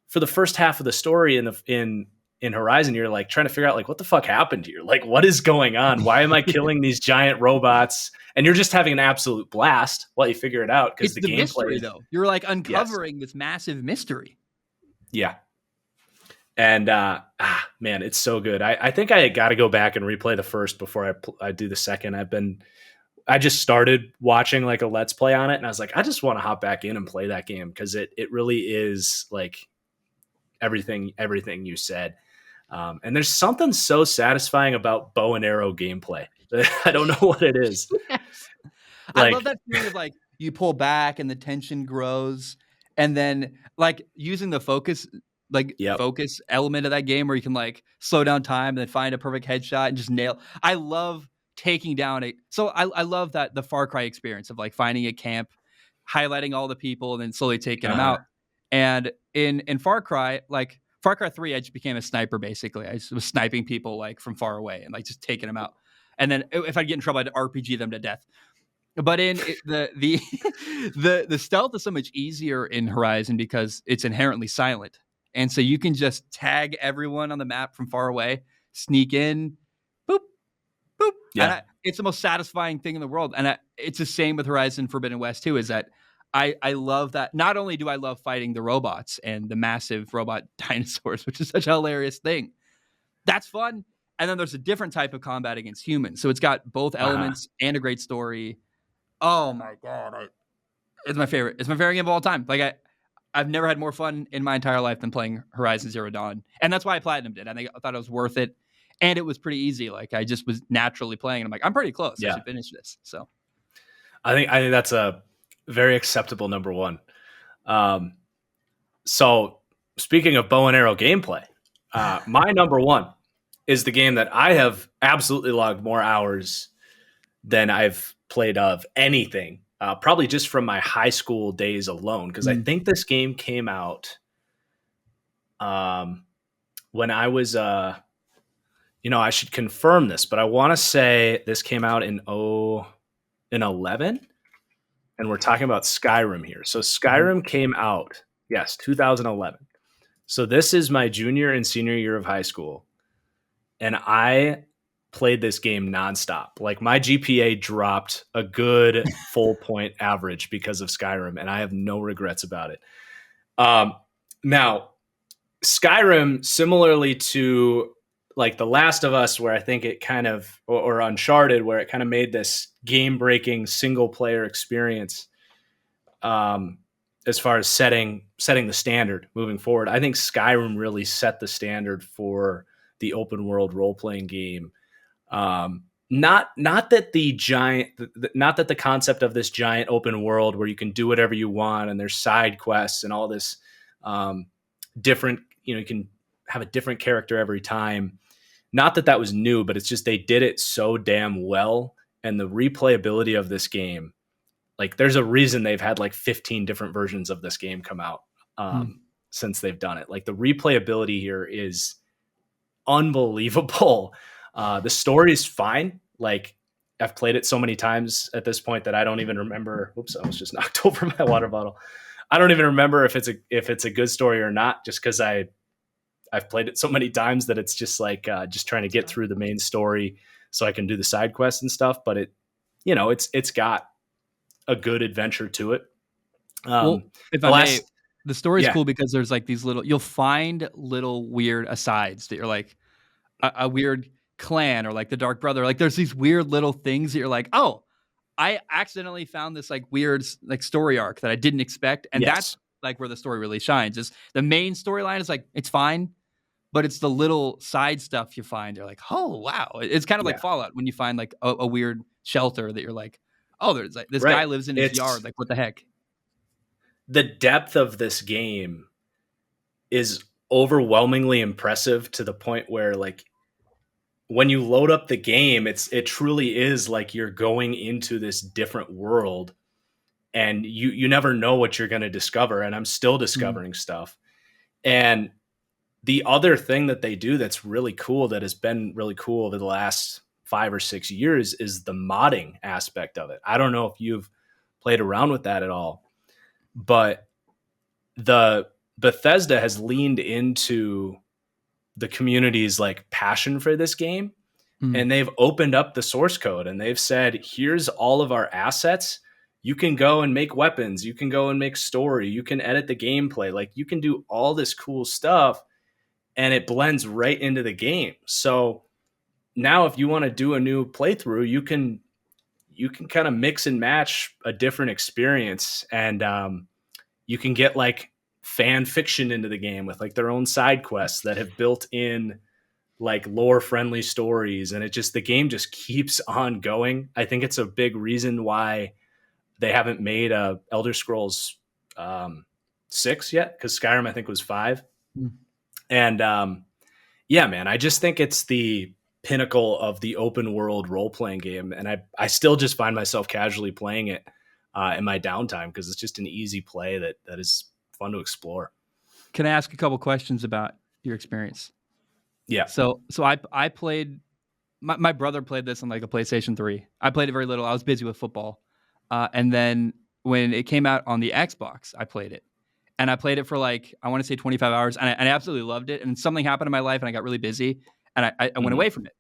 for the first half of the story in Horizon, you're like trying to figure out like what the fuck happened here? Like what is going on? Why am I killing these giant robots? And you're just having an absolute blast while you figure it out because It's the the gameplay mystery, is though. You're like yes, uncovering this massive mystery. yeah. And man, it's so good. I think I got to go back and replay the first before I do the second. I just started watching like a let's play on it, and I was like, I just want to hop back in and play that game because it really is like everything you said. And there's something so satisfying about bow and arrow gameplay. I don't know what it is. Yes. I love Like, that feeling of like you pull back and the tension grows, and then like using the yep. focus element of that game where you can like slow down time and then find a perfect headshot and just nail. I love taking down I love that the Far Cry experience of like finding a camp, highlighting all the people, and then slowly taking them Uh-huh. out. And in Far Cry, like Far Cry 3, I just became a sniper basically. I just was sniping people like from far away and like just taking them out. And then if I'd get in trouble, I'd RPG them to death. But the stealth is so much easier in Horizon because it's inherently silent, and so you can just tag everyone on the map from far away, sneak in, boop boop, and Yeah. it's the most satisfying thing in the world. And it's the same with Horizon Forbidden West too. Is that I love that. Not only do I love fighting the robots and the massive robot dinosaurs, which is such a hilarious thing, that's fun. And then there's a different type of combat against humans. So it's got both Uh-huh. elements and a great story. Oh my god, it's my favorite. It's my favorite game of all time. I've never had more fun in my entire life than playing Horizon Zero Dawn, and that's why I platinumed it. I thought it was worth it, and it was pretty easy. Like I just was naturally playing, and I'm like, I'm pretty close. I Yeah. should finish this. So I think that's a very acceptable number one. Um, so speaking of bow and arrow gameplay, my number one is the game that I have absolutely logged more hours than I've played of anything. Probably just from my high school days alone, because I think this game came out when I was, I should confirm this, but I want to say this came out in 11, and we're talking about Skyrim here. So Skyrim came out, yes, 2011. So this is my junior and senior year of high school, and I played this game nonstop. Like my GPA dropped a good full point average because of Skyrim, and I have no regrets about it. Now, Skyrim, similarly to like The Last of Us, where I think it kind of, or Uncharted, where it kind of made this game breaking single player experience. As far as setting the standard moving forward, I think Skyrim really set the standard for the open world role playing game. Not that the concept of this giant open world where you can do whatever you want and there's side quests and all this different, you can have a different character every time. Not that that was new, but it's just they did it so damn well. And the replayability of this game, like there's a reason they've had like 15 different versions of this game come out Mm. since they've done it. Like the replayability here is unbelievable. The story is fine. Like I've played it so many times at this point that I don't even remember. Oops, I almost just knocked over my water bottle. I don't even remember if it's a good story or not, just because I've played it so many times that it's just like just trying to get through the main story so I can do the side quests and stuff. But it's got a good adventure to it. Well, if The I may, last, the story's yeah, cool because there's like these little, you'll find little weird asides that you're like a weird clan or like the Dark Brother. Like there's these weird little things that you're like, oh, I accidentally found this like weird like story arc that I didn't expect, and that's yes, like where the story really shines. Is the main storyline is like it's fine, but it's the little side stuff you find. You're like, oh wow, it's kind of like yeah, Fallout when you find like a weird shelter that you're like, oh, there's like this guy right. lives in his It's yard. Like what the heck? the depth of this game is overwhelmingly impressive to the point where like when you load up the game, it truly is like you're going into this different world and you never know what you're going to discover. And I'm still Mm. discovering stuff. And the other thing that they do that's really cool, that has been really cool over the last 5 or 6 years, is the modding aspect of it. I don't know if you've played around with that at all, but the Bethesda has leaned into the community's like passion for this game, Mm. and they've opened up the source code and they've said, here's all of our assets. You can go and make weapons, you can go and make story, you can edit the gameplay, like you can do all this cool stuff, and it blends right into the game. So now if you want to do a new playthrough, you can kind of mix and match a different experience, and you can get like fan fiction into the game with like their own side quests that have built in like lore friendly stories, and the game just keeps on going. I think it's a big reason why they haven't made a Elder Scrolls 6 yet, because Skyrim I think was 5. Mm. And yeah, man, I just think it's the pinnacle of the open world role playing game, and I still just find myself casually playing it in my downtime because it's just an easy play that is fun to explore. Can I ask a couple questions about your experience? Yeah. So I played my brother played this on like a PlayStation 3. I played it very little. I was busy with football. And then when it came out on the Xbox, I played it. And I played it for like, I want to say 25 hours. And I absolutely loved it. And something happened in my life and I got really busy and I went Hmm. away from it.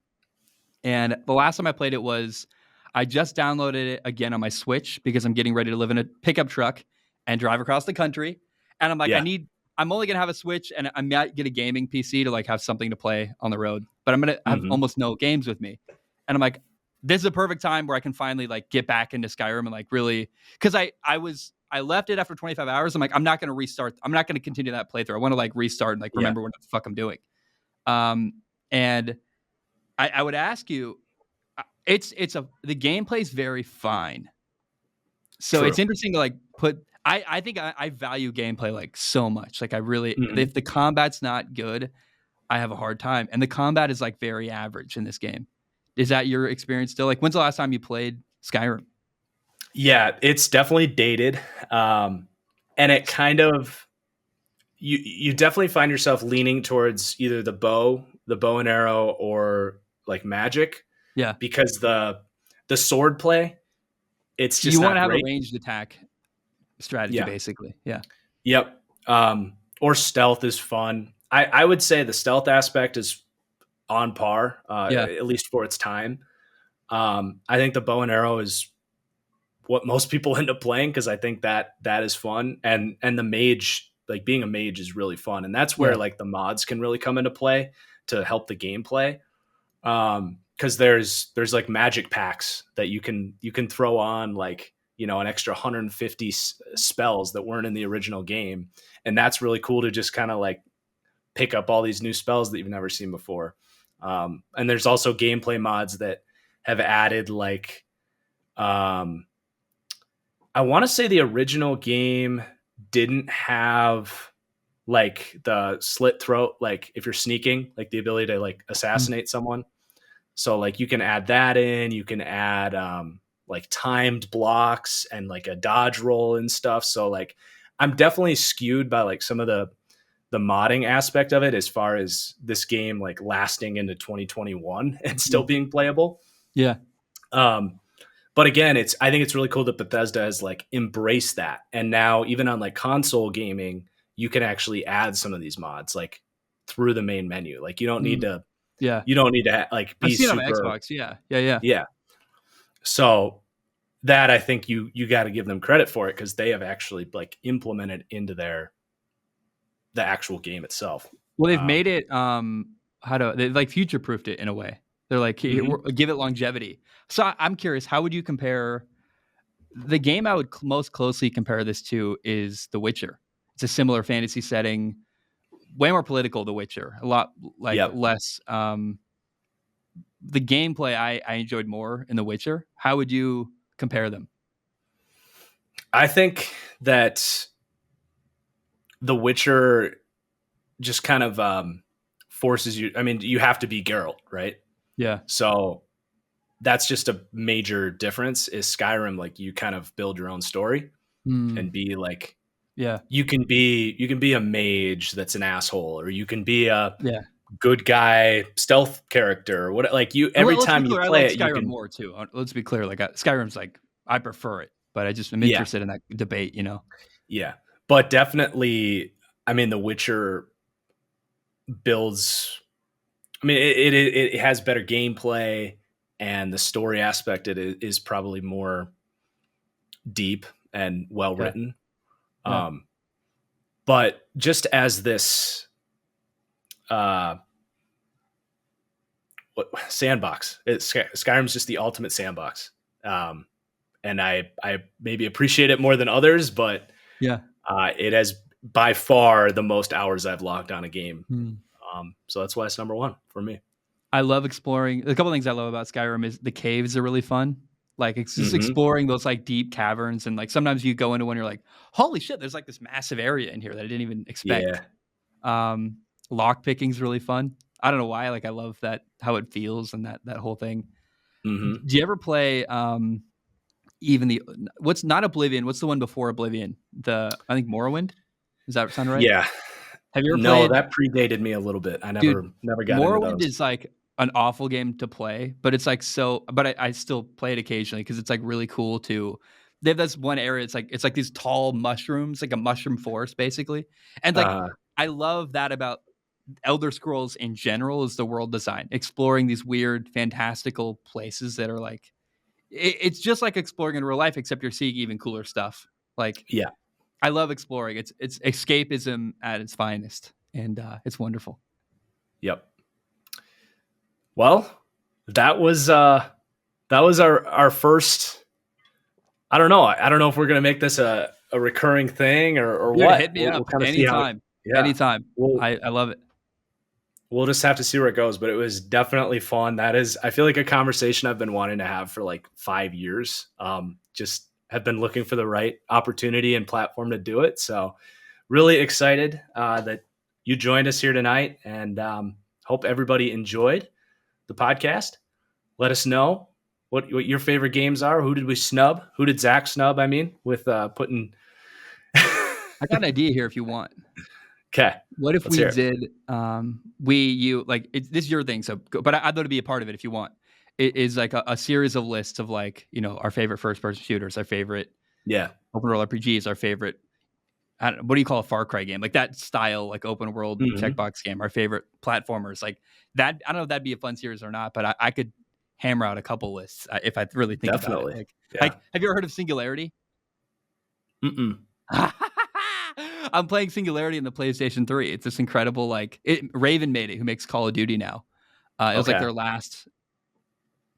And the last time I played it was I just downloaded it again on my Switch because I'm getting ready to live in a pickup truck and drive across the country. And I'm like, Yeah. I'm only gonna have a Switch and I might get a gaming PC to like have something to play on the road. But I'm gonna have Hmm. almost no games with me. And I'm like, this is a perfect time where I can finally like get back into Skyrim and like really because I left it after 25 hours. I'm like, I'm not gonna restart. I'm not gonna continue that playthrough. I want to like restart and like Yeah. remember what the fuck I'm doing. And I would ask you, the gameplay is very fine. So it's True. interesting to like put. I think I value gameplay like so much. Like I really, Hmm. if the combat's not good, I have a hard time. And the combat is like very average in this game. Is that your experience still? Like, when's the last time you played Skyrim? Yeah, it's definitely dated. And it kind of you definitely find yourself leaning towards either the bow and arrow, or like magic, Yeah, because the sword play, it's you just want not to have a great. ranged attack strategy, Yeah. basically. Yeah, Yep. Or stealth is fun. I would say the stealth aspect is on par, yeah, at least for its time. I think the bow and arrow is what most people end up playing, because I think that is fun, and the mage, like being a mage, is really fun, and that's where yeah, like the mods can really come into play to help the gameplay. Because there's like magic packs that you can throw on, like an extra 150 spells that weren't in the original game, and that's really cool to just kind of like pick up all these new spells that you've never seen before. And there's also gameplay mods that have added like um, I want to say the original game didn't have like the slit throat, like if you're sneaking, like the ability to like Mm. assassinate someone. So like you can add that in, you can add like timed blocks and like a dodge roll and stuff. So like I'm definitely skewed by like some of the modding aspect of it as far as this game like lasting into 2021 and still Mm. being playable. Yeah. Um, but again, I think it's really cool that Bethesda has like embraced that. And now even on like console gaming, you can actually add some of these mods like through the main menu. Like Mm. Yeah. you don't need to like I've be seen it on my super, Xbox. Yeah. Yeah. Yeah. yeah. So that I think you got to give them credit for it because they have actually like implemented into the actual game itself. Well, they've Um, made it they like future proofed it in a way. They're like mhm. give it longevity. So I'm curious, how would you compare the game I would most closely compare this to is The Witcher. It's a similar fantasy setting, way more political. The Witcher, a lot like Yep. less. The gameplay I enjoyed more in The Witcher. How would you compare them? I think that The Witcher just kind of forces you. I mean, you have to be Geralt, right? Yeah. So that's just a major difference. Is Skyrim like you kind of build your own story Mm, and be like yeah. you can be a mage that's an asshole, or you can be a Yeah. good guy stealth character, or what like you And every let's be time you clear, I play like it, you Skyrim can more too. Let's be clear, like Skyrim's like I prefer it, but I just am yeah, interested in that debate. You know. yeah. But definitely I mean The Witcher builds I mean it has better gameplay and the story aspect is probably more deep and well Yeah. written. Yeah. Um, but just as this uh, sandbox, Skyrim's just the ultimate sandbox, and I maybe appreciate it more than others, but Yeah. it has by far the most hours I've logged on a game. Hmm. So that's why it's number one for me. I love exploring. A couple things I love about Skyrim is the caves are really fun. Like it's just Hmm. exploring those like deep caverns, and like sometimes you go into one, you're like, holy shit, there's like this massive area in here that I didn't even expect. Yeah. Um, Lock picking's really fun. I don't know why. Like I love that how it feels and that whole thing. Hmm. Do you ever play even the what's not Oblivion? What's the one before Oblivion? The I think Morrowind. Does that sound right? Yeah. Have you ever No, played, that predated me a little bit. I dude? never got into Morrowind those. is like an awful game to play, but it's like so. But I still play it occasionally because it's like really cool to. They have this one area. It's like these tall mushrooms, like a mushroom forest, basically. And like Uh, I love that about Elder Scrolls in general is the world design, exploring these weird, fantastical places that are like it's just like exploring in real life, except you're seeing even cooler stuff. Like yeah. I love exploring. It's escapism at its finest, and it's wonderful. Yep. Well, that was our first. I don't know. I don't know if we're gonna make this a recurring thing or Dude, what. hit me We'll up kind of see how. anytime, Yeah, anytime. we'll I love it. we'll just have to see where it goes. But it was definitely fun. That is, I feel like a conversation I've been wanting to have for like 5 years. Just have been looking for the right opportunity and platform to do it. So really excited that you joined us here tonight, and hope everybody enjoyed the podcast. Let us know what your favorite games are. Who did we snub? Who did Zach snub? I mean, with putting. I got an idea here if you want. Okay, What if let's we hear it. did you like this is your thing, so but I'd love to be a part of it if you want. It is like a series of lists of like, our favorite first person shooters, our favorite Yeah. open world RPGs, our favorite I don't know, what do you call a Far Cry game? Like that style, like open world Hmm. checkbox game, our favorite platformers. Like that, I don't know if that'd be a fun series or not, but I could hammer out a couple lists if I really think about it. Definitely. Like, Yeah. have you ever heard of Singularity? Mm-mm. I'm playing Singularity in the PlayStation 3. It's this incredible, Raven made it, who makes Call of Duty now. It was like Okay. their last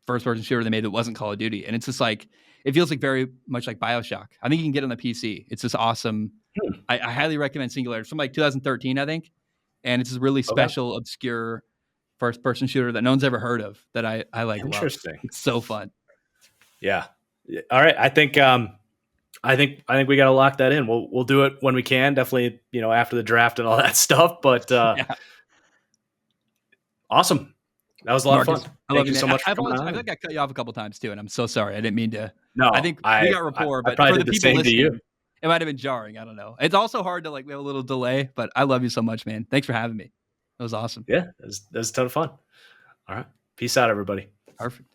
first person shooter they made that wasn't Call of Duty. And it's just like, it feels like very much like Bioshock. I think you can get it on the PC. It's just awesome. Hmm. I highly recommend Singularity. It's from like 2013, I think. And it's this really Okay. special, obscure first person shooter that no one's ever heard of that I like love. Interesting. It's so fun. Yeah. All right. I think I think we got to lock that in. We'll do it when we can. Definitely, after the draft and all that stuff. But Yeah. awesome. That was a lot of Marcus, fun. I love Thank you, you man. so much for I coming feel on. like I cut you off a couple times too, and I'm so sorry. I didn't mean to. No, I think we got rapport, I but probably for the did the people same to you. listening, it might have been jarring. I don't know. It's also hard to we have a little delay, but I love you so much, man. Thanks for having me. That was awesome. Yeah, that was a ton of fun. All right. Peace out, everybody. Perfect.